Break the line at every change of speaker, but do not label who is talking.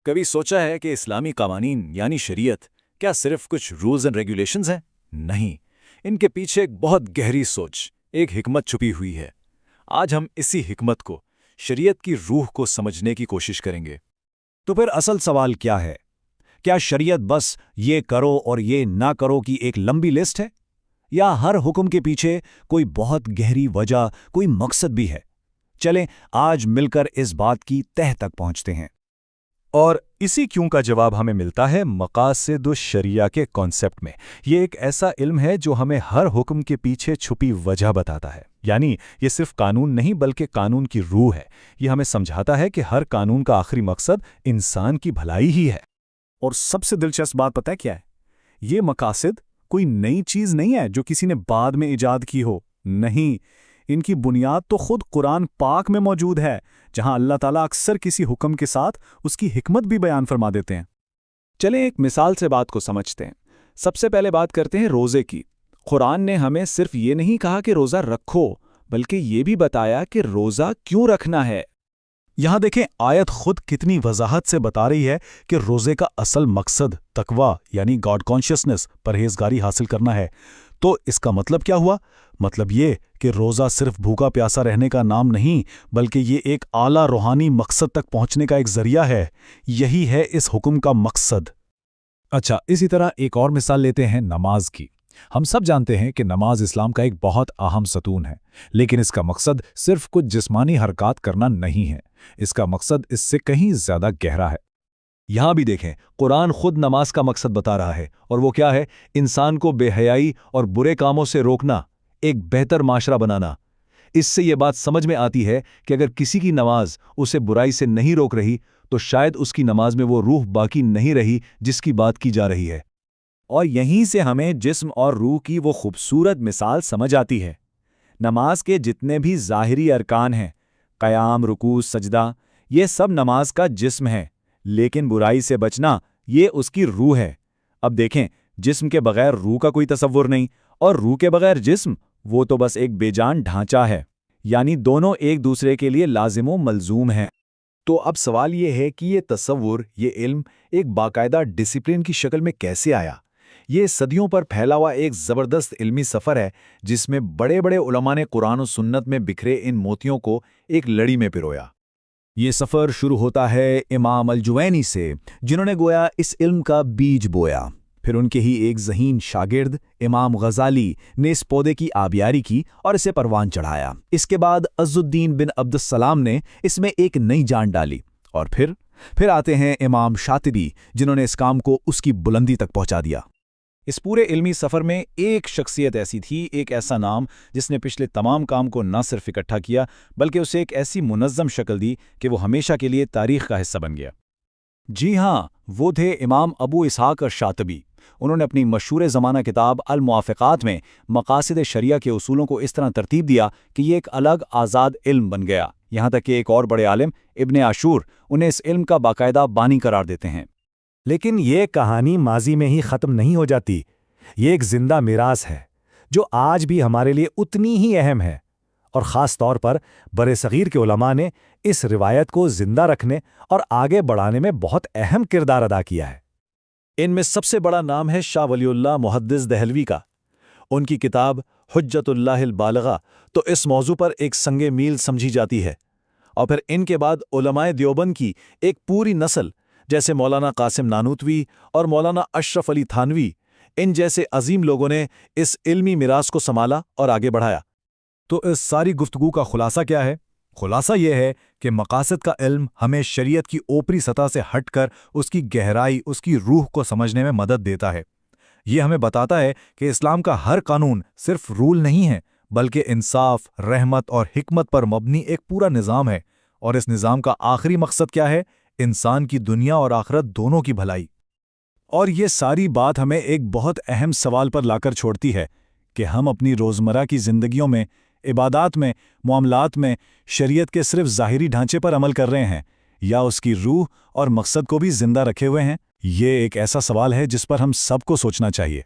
کبھی سوچا ہے کہ اسلامی قوانین یعنی شریعت کیا صرف کچھ رولز اینڈ ریگولیشنز ہیں؟ نہیں، ان کے پیچھے ایک بہت گہری سوچ، ایک حکمت چھپی ہوئی ہے۔ آج ہم اسی حکمت کو، شریعت کی روح کو سمجھنے کی کوشش کریں گے۔
تو پھر اصل سوال کیا ہے؟ کیا شریعت بس یہ کرو اور یہ نہ کرو کی ایک لمبی لسٹ ہے؟ یا ہر حکم کے پیچھے کوئی بہت گہری وجہ، کوئی مقصد بھی ہے؟ چلیں آج مل کر اس بات کی تہہ تک پہنچتے ہیں۔
اور اسی کیوں کا جواب ہمیں ملتا ہے مقاصد الشریعہ کے کانسیپٹ میں۔ یہ ایک ایسا علم ہے جو ہمیں ہر حکم کے پیچھے چھپی وجہ بتاتا ہے۔ یعنی یہ صرف قانون نہیں بلکہ قانون کی روح ہے۔ یہ ہمیں سمجھاتا ہے کہ ہر قانون کا آخری مقصد انسان کی بھلائی ہی ہے۔
اور سب سے دلچسپ بات پتہ ہے کیا ہے؟ یہ مقاصد کوئی نئی چیز نہیں ہے جو کسی نے بعد میں ایجاد کی ہو، نہیں، ان کی بنیاد تو خود قرآن پاک میں موجود ہے، جہاں اللہ تعالیٰ اکثر کسی حکم کے ساتھ اس کی حکمت بھی بیان فرما دیتے ہیں۔
چلیں ایک مثال سے بات کو سمجھتے ہیں۔ سب سے پہلے بات کرتے ہیں روزے کی۔ قرآن نے ہمیں صرف یہ نہیں کہا کہ روزہ رکھو، بلکہ یہ بھی بتایا کہ روزہ کیوں رکھنا ہے۔
یہاں دیکھیں آیت خود کتنی وضاحت سے بتا رہی ہے کہ روزے کا اصل مقصد تقویٰ یعنی گاڈ کانشیسنس، پرہیزگاری حاصل کرنا ہے۔ تو اس کا مطلب کیا ہوا؟ مطلب یہ کہ روزہ صرف بھوکا پیاسا رہنے کا نام نہیں، بلکہ یہ ایک اعلیٰ روحانی مقصد تک پہنچنے کا ایک ذریعہ ہے۔ یہی ہے اس حکم کا مقصد۔ اچھا، اسی طرح ایک اور مثال لیتے ہیں نماز کی۔ ہم سب جانتے ہیں کہ نماز اسلام کا ایک بہت اہم ستون ہے، لیکن اس کا مقصد صرف کچھ جسمانی حرکات کرنا نہیں ہے۔ اس کا مقصد اس سے کہیں زیادہ گہرا ہے۔ یہاں بھی دیکھیں قرآن خود نماز کا مقصد بتا رہا ہے، اور وہ کیا ہے؟ انسان کو بے حیائی اور برے کاموں سے روکنا، ایک بہتر معاشرہ بنانا۔ اس سے یہ بات سمجھ میں آتی ہے کہ اگر کسی کی نماز اسے برائی سے نہیں روک رہی تو شاید اس کی نماز میں وہ روح باقی نہیں رہی جس کی بات کی جا رہی ہے۔
اور یہیں سے ہمیں جسم اور روح کی وہ خوبصورت مثال سمجھ آتی ہے۔ نماز کے جتنے بھی ظاہری ارکان ہیں، قیام، رکوع، سجدہ، یہ سب نماز کا جسم ہے، لیکن برائی سے بچنا یہ اس کی روح ہے۔ اب دیکھیں، جسم کے بغیر روح کا کوئی تصور نہیں، اور روح کے بغیر جسم، وہ تو بس ایک بے جان ڈھانچہ ہے۔ یعنی دونوں ایک دوسرے کے لیے لازم و ملزوم ہیں۔
تو اب سوال یہ ہے کہ یہ تصور، یہ علم ایک باقاعدہ ڈسپلن کی شکل میں کیسے آیا؟ یہ صدیوں پر پھیلا ہوا ایک زبردست علمی سفر ہے جس میں بڑے بڑے علماء نے قرآن و سنت میں بکھرے ان موتیوں کو ایک لڑی میں پرویا۔ یہ سفر شروع ہوتا ہے امام الجوینی سے، جنہوں نے گویا اس علم کا بیج بویا۔ پھر ان کے ہی ایک ذہین شاگرد امام غزالی نے اس پودے کی آبیاری کی اور اسے پروان چڑھایا۔ اس کے بعد عز الدین بن عبد السلام نے اس میں ایک نئی جان ڈالی، اور پھر آتے ہیں امام شاطبی، جنہوں نے اس کام کو اس کی بلندی تک پہنچا دیا۔ اس پورے علمی سفر میں ایک شخصیت ایسی تھی، ایک ایسا نام جس نے پچھلے تمام کام کو نہ صرف اکٹھا کیا بلکہ اسے ایک ایسی منظم شکل دی کہ وہ ہمیشہ کے لیے تاریخ کا حصہ بن گیا۔
جی ہاں، وہ تھے امام ابو اسحاق الشاطبی۔ انہوں نے اپنی مشہور زمانہ کتاب الموافقات میں مقاصد شریعہ کے اصولوں کو اس طرح ترتیب دیا کہ یہ ایک الگ آزاد علم بن گیا، یہاں تک کہ ایک اور بڑے عالم ابن عاشور انہیں اس علم کا باقاعدہ بانی قرار دیتے ہیں۔
لیکن یہ کہانی ماضی میں ہی ختم نہیں ہو جاتی، یہ ایک زندہ میراث ہے جو آج بھی ہمارے لیے اتنی ہی اہم ہے، اور خاص طور پر برصغیر کے علماء نے اس روایت کو زندہ رکھنے اور آگے بڑھانے میں بہت اہم کردار ادا کیا ہے۔
ان میں سب سے بڑا نام ہے شاہ ولی اللہ محدث دہلوی کا۔ ان کی کتاب حجت اللہ البالغہ تو اس موضوع پر ایک سنگ میل سمجھی جاتی ہے۔ اور پھر ان کے بعد علماء دیوبند کی ایک پوری نسل، جیسے مولانا قاسم نانوتوی اور مولانا اشرف علی تھانوی، ان جیسے عظیم لوگوں نے اس علمی میراث کو سنبھالا اور آگے بڑھایا۔
تو اس ساری گفتگو کا خلاصہ کیا ہے؟ خلاصہ یہ ہے کہ مقاصد کا علم ہمیں شریعت کی اوپری سطح سے ہٹ کر اس کی گہرائی، اس کی روح کو سمجھنے میں مدد دیتا ہے۔ یہ ہمیں بتاتا ہے کہ اسلام کا ہر قانون صرف رول نہیں ہے، بلکہ انصاف، رحمت اور حکمت پر مبنی ایک پورا نظام ہے، اور اس نظام کا آخری مقصد کیا ہے؟ انسان کی دنیا اور آخرت دونوں کی بھلائی۔ اور یہ ساری بات ہمیں ایک بہت اہم سوال پر لا کر چھوڑتی ہے کہ ہم اپنی روزمرہ کی زندگیوں میں، عبادات میں، معاملات میں شریعت کے صرف ظاہری ڈھانچے پر عمل کر رہے ہیں، یا اس کی روح اور مقصد کو بھی زندہ رکھے ہوئے ہیں؟ یہ ایک ایسا سوال ہے جس پر ہم سب کو سوچنا چاہیے۔